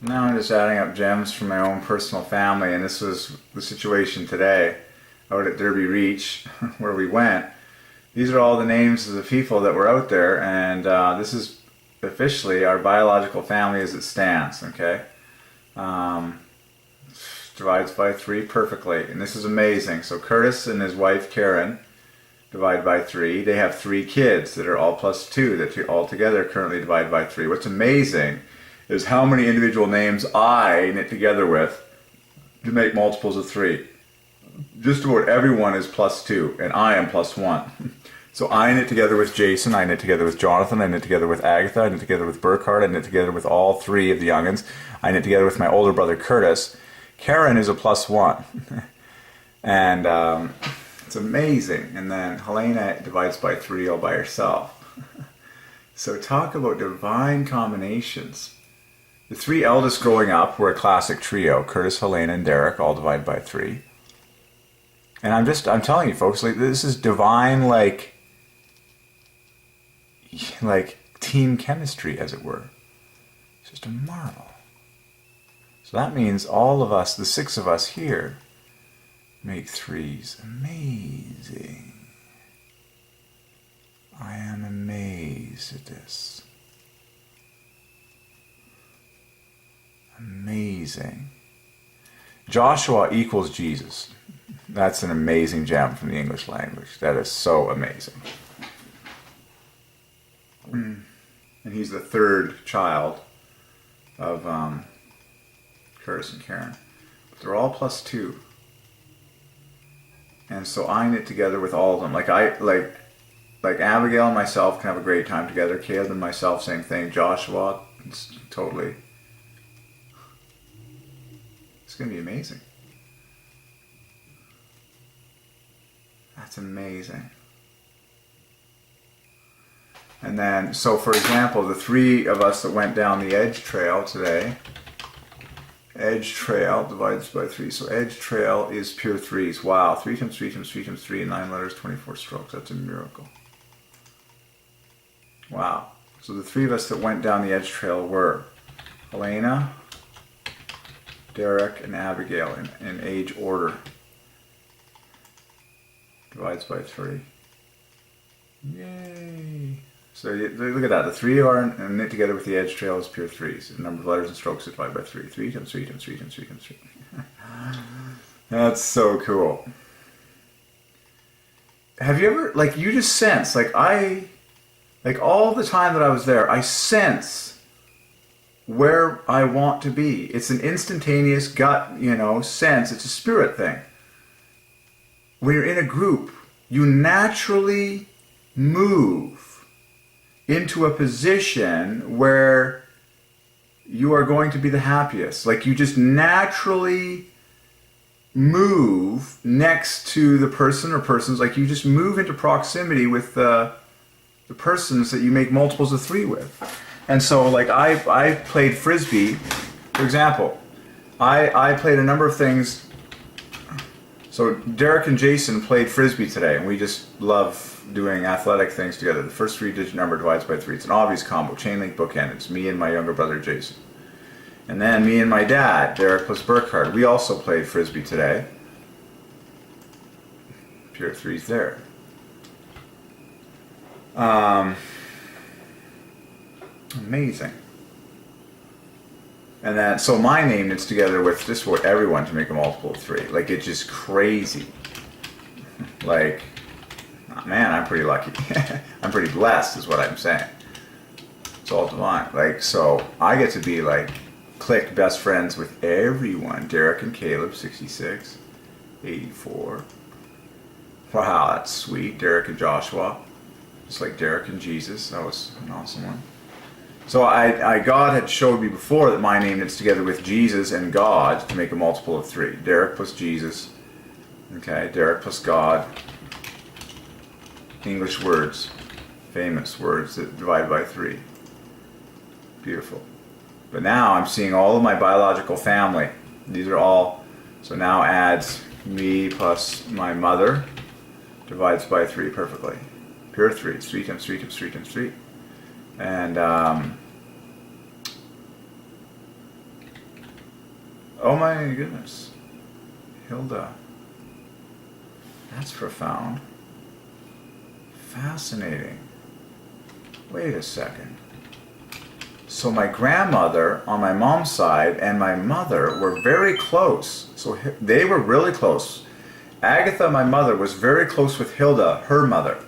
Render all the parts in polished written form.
Now I'm just adding up gems from my own personal family, and this was the situation today out at Derby Reach where we went. These are all the names of the people that were out there, and this is officially our biological family as it stands, okay? Divides by 3 perfectly, and this is amazing. So Curtis and his wife Karen divide by 3. They have 3 kids that are all plus 2 that all together currently divide by 3. What's amazing is how many individual names I knit together with to make multiples of 3. Just about everyone is plus 2, and I am plus 1. So I knit together with Jason, I knit together with Jonathan, I knit together with Agatha, I knit together with Burkhard, I knit together with all 3 of the young'uns, I knit together with my older brother Curtis. Karen is a plus 1. And it's amazing. And then Helena divides by 3 all by herself. So talk about divine combinations. The 3 eldest growing up were a classic trio. Curtis, Helena, and Derek all divide by 3. And I'm telling you folks, like, this is divine, like team chemistry, as it were. It's just a marvel. So that means all of us, the 6 of us here, make 3s. Amazing. I am amazed at this. Amazing. Joshua equals Jesus. That's an amazing gem from the English language. That is so amazing. And he's the 3rd child of Curtis and Karen. But they're all plus 2. And so I knit together with all of them. Like Abigail and myself can have a great time together. Caleb and myself, same thing. Joshua, it's totally. It's going to be amazing. That's amazing. And then, so for example, the 3 of us that went down the Edge Trail today, Edge Trail divides by 3. So Edge Trail is pure 3s. Wow, 3 times 3 times 3 times 3, 9 letters, 24 strokes. That's a miracle. Wow. So the 3 of us that went down the Edge Trail were Helena, Derek, and Abigail in age order. Divides by 3. Yay! So look at that. The 3 are knit together with the Edge Trail is pure 3s. The number of letters and strokes is divided by 3. 3 times 3 times 3 times 3 times 3. That's so cool. Have you ever, like, you just sense, like all the time that I was there, I sense where I want to be. It's an instantaneous gut, sense. It's a spirit thing. When you're in a group, you naturally move into a position where you are going to be the happiest. Like, you just naturally move next to the person or persons. Like, you just move into proximity with the persons that you make multiples of 3 with. And so, like, I played Frisbee, for example. I played a number of things. So Derek and Jason played Frisbee today, and we just love doing athletic things together. The first 3-digit number divides by 3. It's an obvious combo, chain link bookend. It's me and my younger brother Jason. And then me and my dad, Derek plus Burkhard. We also played Frisbee today. Pure 3s there. Amazing. And then, so my name knits together with just what everyone to make a multiple of 3. Like, it's just crazy. Like, man, I'm pretty lucky. I'm pretty blessed is what I'm saying. It's all divine. Like, so I get to be like click best friends with everyone. Derek and Caleb, 66, 84. Wow, that's sweet. Derek and Joshua, just like Derek and Jesus. That was an awesome one. So God had showed me before that my name knits together with Jesus and God to make a multiple of 3. Derek plus Jesus. Okay, Derek plus God. English words, famous words that divide by 3. Beautiful. But now I'm seeing all of my biological family. These are all, so now adds me plus my mother, divides by 3 perfectly. Pure 3s, 3 times 3 times 3 times 3. And Oh my goodness. Hilda. That's profound. Fascinating. Wait a second. So my grandmother on my mom's side and my mother were very close. So they were really close. Agatha, my mother, was very close with Hilda, her mother.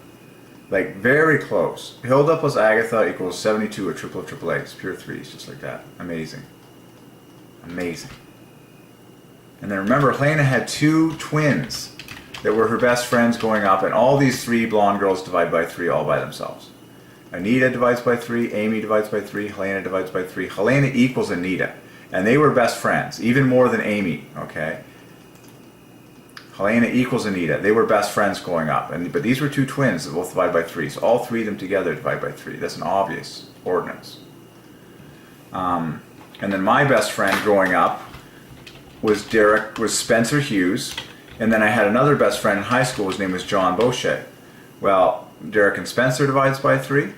Like, very close. Hilda plus Agatha equals 72, a triple of triple A's, pure threes, just like that. Amazing. Amazing. And then remember, Helena had 2 twins that were her best friends going up, and all these 3 blonde girls divide by 3 all by themselves. Anita divides by 3, Amy divides by 3, Helena divides by 3. Helena equals Anita. And they were best friends, even more than Amy, okay? Helena equals Anita. They were best friends growing up. But these were 2 twins that both divide by 3. So all 3 of them together divide by 3. That's an obvious ordinance. And then my best friend growing up was Spencer Hughes. And then I had another best friend in high school. His name was John Boucher. Well, Derek and Spencer divides by 3.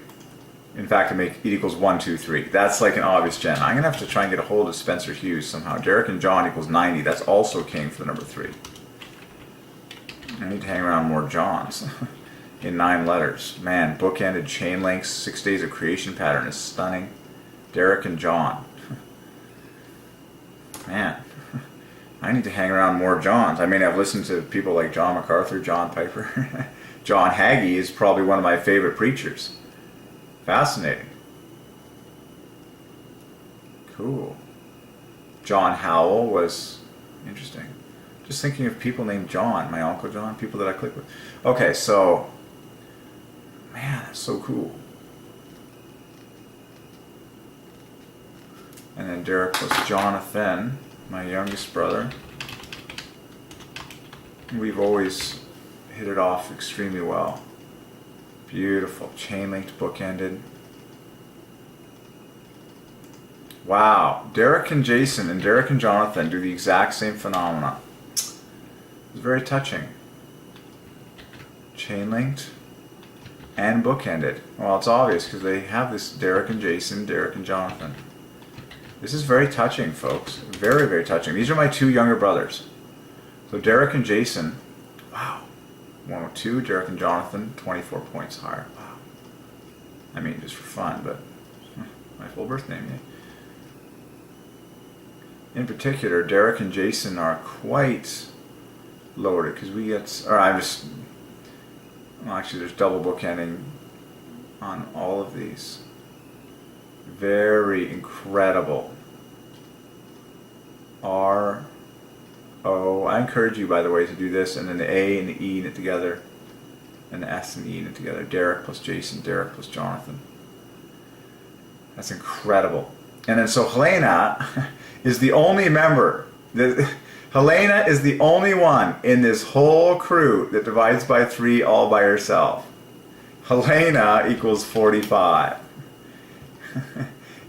In fact, it equals 1, 2, 3. That's like an obvious gen. I'm going to have to try and get a hold of Spencer Hughes somehow. Derek and John equals 90. That's also king for the number 3. I need to hang around more Johns in 9 letters. Man, bookended chain links, 6 days of creation pattern is stunning. Derek and John. Man, I need to hang around more Johns. I mean, I've listened to people like John MacArthur, John Piper. John Hagee is probably one of my favorite preachers. Fascinating. Cool. John Howell was interesting. Just thinking of people named John, my Uncle John, people that I click with. Okay, so, man, that's so cool. And then Derek plus Jonathan, my youngest brother. We've always hit it off extremely well. Beautiful, chain linked, bookended. Wow, Derek and Jason and Derek and Jonathan do the exact same phenomena. It's very touching. Chain linked and bookended. Well, it's obvious because they have this Derek and Jason, Derek and Jonathan. This is very touching, folks. Very, very touching. These are my 2 younger brothers. So Derek and Jason, wow. 102, Derek and Jonathan, 24 points higher. Wow. I mean, just for fun, but my full birth name, yeah. In particular, Derek and Jason are quite lowered because we get, or I'm just, well, actually there's double bookending on all of these. Very incredible. R-O, I encourage you, by the way, to do this, and then the A and the E in it together, and the S and the E in it together. Derek plus Jason, Derek plus Jonathan. That's incredible. And then so Helena is the only member Helena is the only one in this whole crew that divides by 3 all by herself. Helena equals 45.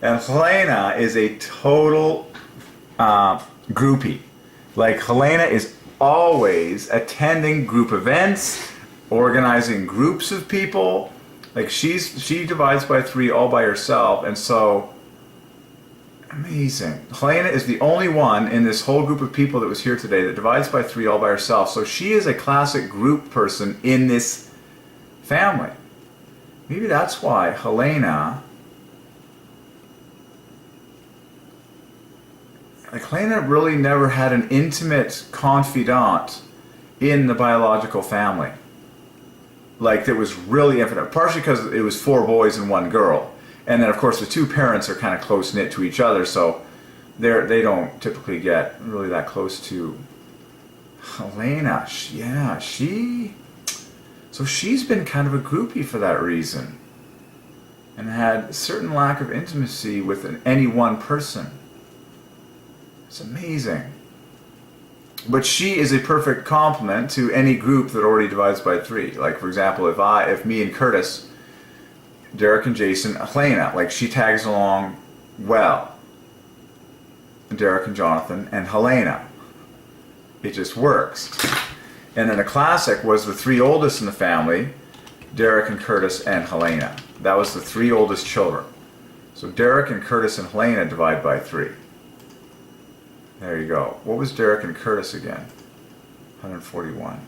And Helena is a total groupie. Like, Helena is always attending group events, organizing groups of people. Like, she divides by 3 all by herself, and so amazing. Helena is the only one in this whole group of people that was here today that divides by 3 all by herself. So she is a classic group person in this family. Maybe that's why Helena really never had an intimate confidant in the biological family. Like, that was really infinite. Partially because it was 4 boys and 1 girl. And then, of course, the 2 parents are kind of close-knit to each other, so they don't typically get really that close to Helena. So she's been kind of a groupie for that reason. And had a certain lack of intimacy with any one person. It's amazing. But she is a perfect complement to any group that already divides by 3. Like, for example, if me and Curtis, Derek and Jason, Helena, like, she tags along well. Derek and Jonathan and Helena. It just works. And then the classic was the 3 oldest in the family, Derek and Curtis and Helena. That was the 3 oldest children. So Derek and Curtis and Helena divide by 3. There you go. What was Derek and Curtis again? 141.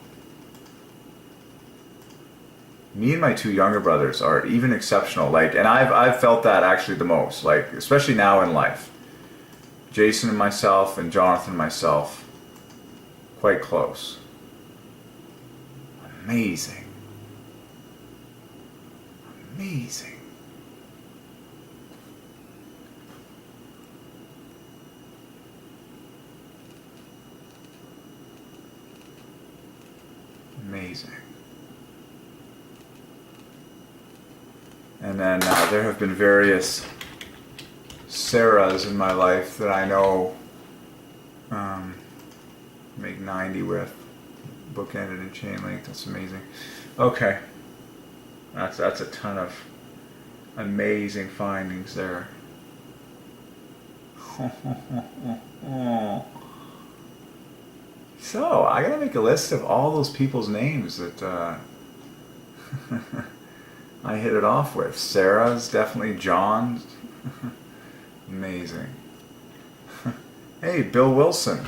Me and my two younger brothers are even exceptional. Like, and I've felt that actually the most. Like, especially now in life. Jason and myself and Jonathan and myself, quite close. Amazing. Amazing. Amazing. And then there have been various Sarahs in my life that I know make 90 with, bookended and chain link. That's amazing. Okay, that's a ton of amazing findings there. So I gotta make a list of all those people's names that I hit it off with. Sarah's definitely, John's. Amazing. Hey, Bill Wilson.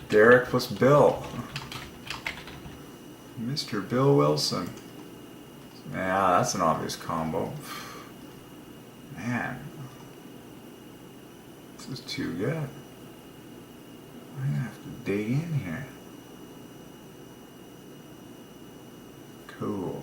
Derek plus Bill. Mr. Bill Wilson. Yeah, that's an obvious combo. Man. This is too good. I'm gonna have to dig in here. Cool.